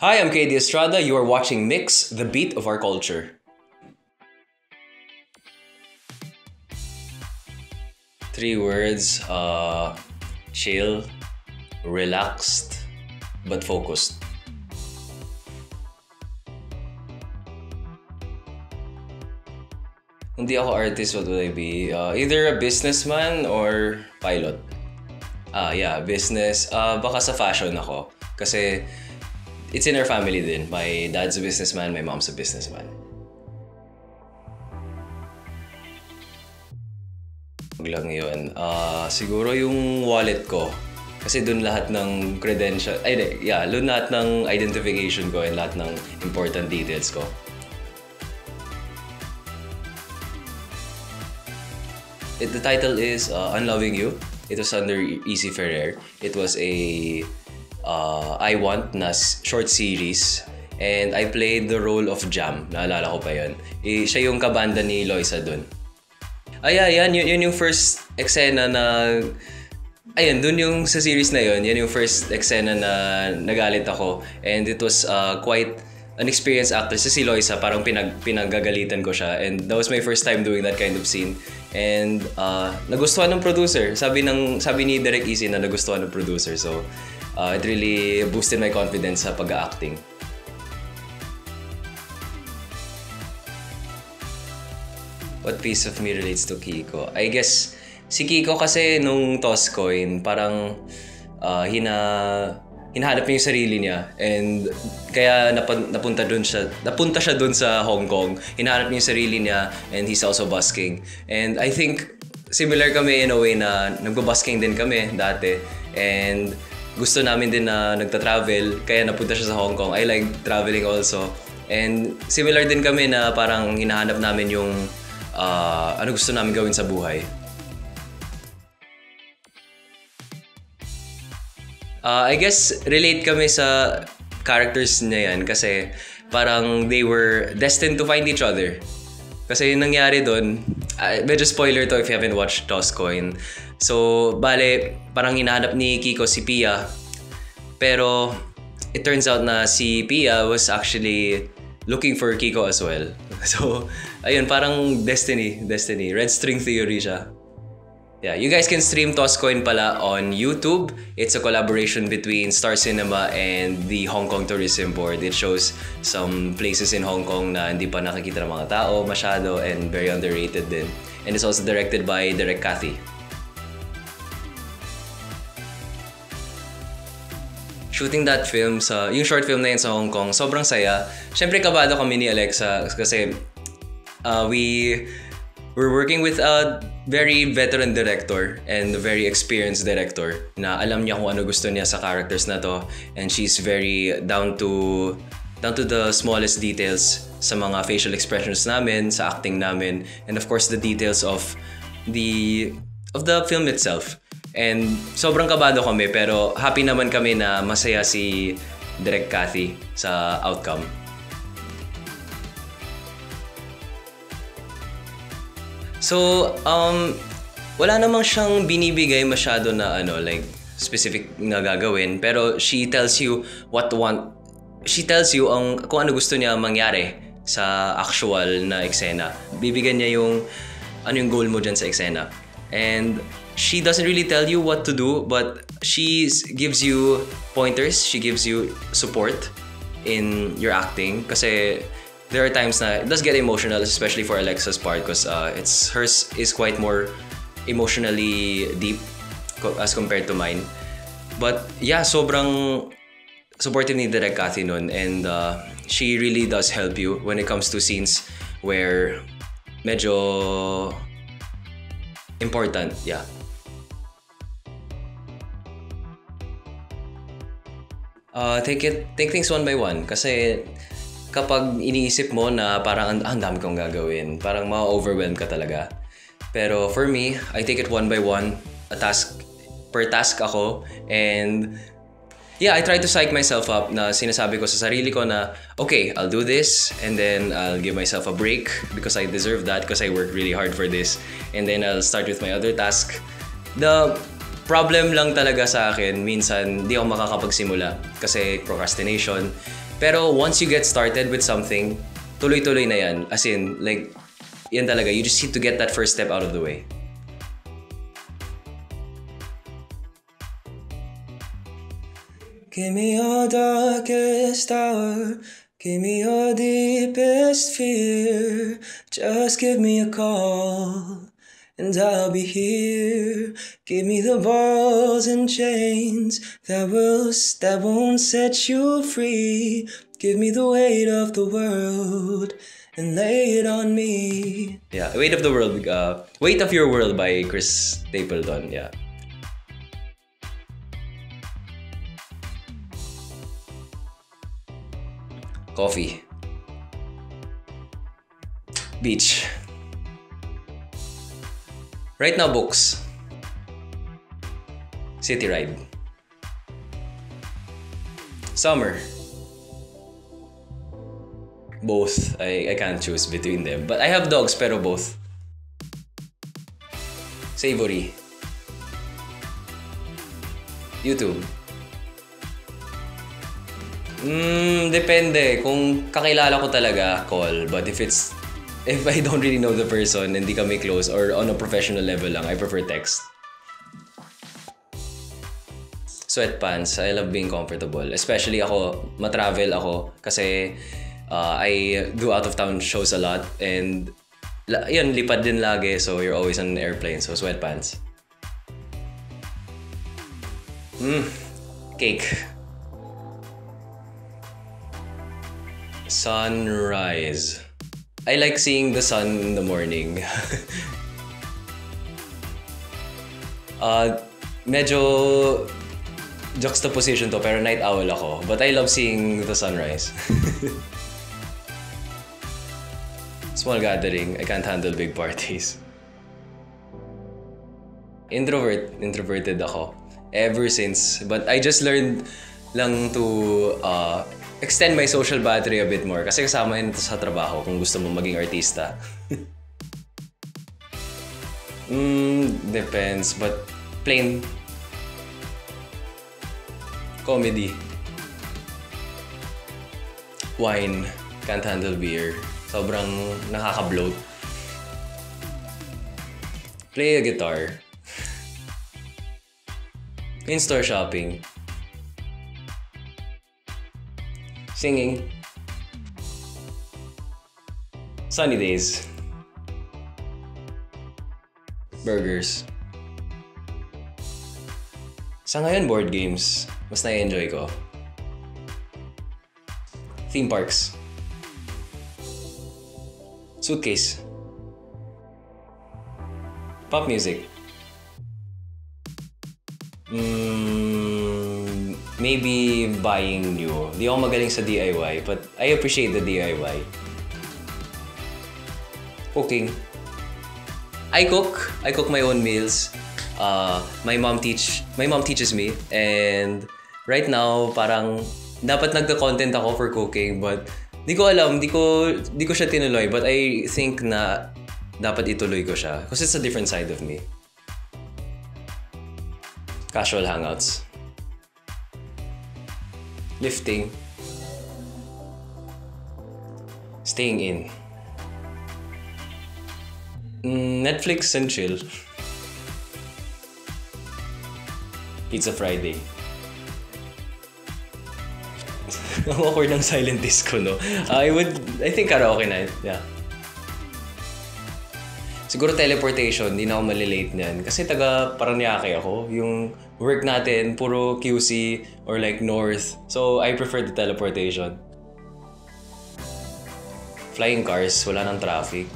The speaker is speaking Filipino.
Hi, I'm KD Estrada. You are watching Mix, the beat of our culture. Three words, chill, relaxed, but focused. Hindi ako artist, what would I be? Either a businessman or pilot. Yeah, business. Baka sa fashion ako. Kasi it's in our family din. My dad's a businessman, my mom's a businessman. Wag lang yun. Siguro yung wallet ko. Kasi dun lahat ng credential, dun lahat ng identification ko and lahat ng important details ko. The title is Unloving You. It was under Easy Ferrer. It was a I Want na short series. And I played the role of Jam. Naalala ko pa yun. Siya yung kabanda ni Loisa dun. Yan. Yun yung first eksena na... Ayun, dun yung sa series na yun. Yan yung first eksena na nagalit ako. And it was quite an experienced actress. Si Loisa, parang pinaggagalitan ko siya. And that was my first time doing that kind of scene. And nagustuhan ng producer. Sabi ni Direk Easy na nagustuhan ng producer. So it really boosted my confidence sa pag-acting. What piece of me relates to Kiko? I guess si Kiko kasi nung toss coin, parang hinahanap niya yung sarili niya, and kaya napunta siya dun sa Hong Kong. Hinahanap niya yung sarili niya, and he's also busking. And I think similar kami in a way na nagbo-busking din kami dati, and gusto namin din na nagta-travel, kaya napunta siya sa Hong Kong. I like traveling also, and similar din kami na parang hinahanap namin yung ano gusto namin gawin sa buhay. I guess relate kami sa characters niya yan kasi parang they were destined to find each other. Kasi yung nangyari doon, medyo spoiler to if you haven't watched Toss Coin. So, bale, parang hinahanap ni Kiko si Pia. Pero, it turns out na si Pia was actually looking for Kiko as well. So, ayun, parang destiny. Red string theory siya. Yeah, you guys can stream Toss Coin pala on YouTube. It's a collaboration between Star Cinema and the Hong Kong Tourism Board. It shows some places in Hong Kong na hindi pa nakikita ng mga tao masyado and very underrated din. And it's also directed by Direk Cathy. Shooting that film yung short film na yun sa Hong Kong, sobrang saya. Siyempre kabado kami ni Alexa kasi we're working with a very veteran director and a very experienced director na alam niya kung ano gusto niya sa characters na to, and she's very down to the smallest details sa mga facial expressions namin, sa acting namin, and of course the details of the film itself. And sobrang kabado kami, pero happy naman kami na masaya si Direk Cathy sa outcome. So, wala namang siyang binibigay masyado na like specific na gagawin, pero she tells you kung ano gusto niya mangyari sa actual na eksena. Bibigyan niya yung goal mo dyan sa eksena. And she doesn't really tell you what to do, but she gives you pointers, she gives you support in your acting. Kasi there are times na it does get emotional, especially for Alexa's part, because hers is quite more emotionally deep as compared to mine. But yeah, sobrang supportive ni Direk Cathy nun, and she really does help you when it comes to scenes where medyo important, yeah. Take things one by one, kasi kapag iniisip mo na parang ang dami kong gagawin, parang ma-overwhelm ka talaga. Pero for me, I take it one by one, per task ako, and yeah, I try to psych myself up na sinasabi ko sa sarili ko na, okay, I'll do this, and then I'll give myself a break because I deserve that because I worked really hard for this, and then I'll start with my other task. The problem lang talaga sa akin, minsan di ako makakapagsimula kasi procrastination. Pero once you get started with something, tuloy-tuloy na yan. As in, like, yan talaga. You just need to get that first step out of the way. Give me your darkest hour. Give me your deepest fear. Just give me a call, and I'll be here. Give me the balls and chains that won't set you free. Give me the weight of the world and lay it on me. Yeah, Weight of the World. Weight of Your World by Chris Stapleton. Yeah. Coffee. Beach. Right now, books. City ride. Summer. Both. I can't choose between them. But I have dogs, pero both. Savory. YouTube. Depende. Kung kakilala ko talaga, call. But if I don't really know the person, hindi kami close, or on a professional level lang, I prefer text. Sweatpants. I love being comfortable. Especially ako, matravel ako. Kasi I do out-of-town shows a lot. And yun, lipad din lagi. So you're always on an airplane. So sweatpants. Cake. Sunrise. I like seeing the sun in the morning. Medyo juxtaposition to, pero night owl ako. But I love seeing the sunrise. Small gathering. I can't handle big parties. Introverted ako. Ever since. But I just learned lang to extend my social battery a bit more. Kasi kasama yun ito sa trabaho kung gusto mo maging artista. Depends. But plain. Comedy. Wine. Can't handle beer. Sobrang nakaka-bloat. Play a guitar. In-store shopping. Singing. Sunny days. Burgers. Sa ngayon, board games. Mas na-enjoy ko. Theme parks. Suitcase. Pop music. Maybe buying new. Di ako magaling sa DIY, but I appreciate the DIY. Cooking. I cook my own meals. My mom teaches me, and right now parang dapat nagka-content ako for cooking, but di ko alam, di ko siya tinuloy, but I think na dapat ituloy ko siya because it's a different side of me. Casual hangouts. Lifting. Staying in. Netflix and chill. Pizza Friday. Ang awkward ng silent disco, no? I think karaoke night, yeah. Siguro teleportation, di na ako malilate niyan. Kasi taga Paranaque ako. Yung work natin, puro QC or like North. So, I prefer the teleportation. Flying cars, wala nang traffic.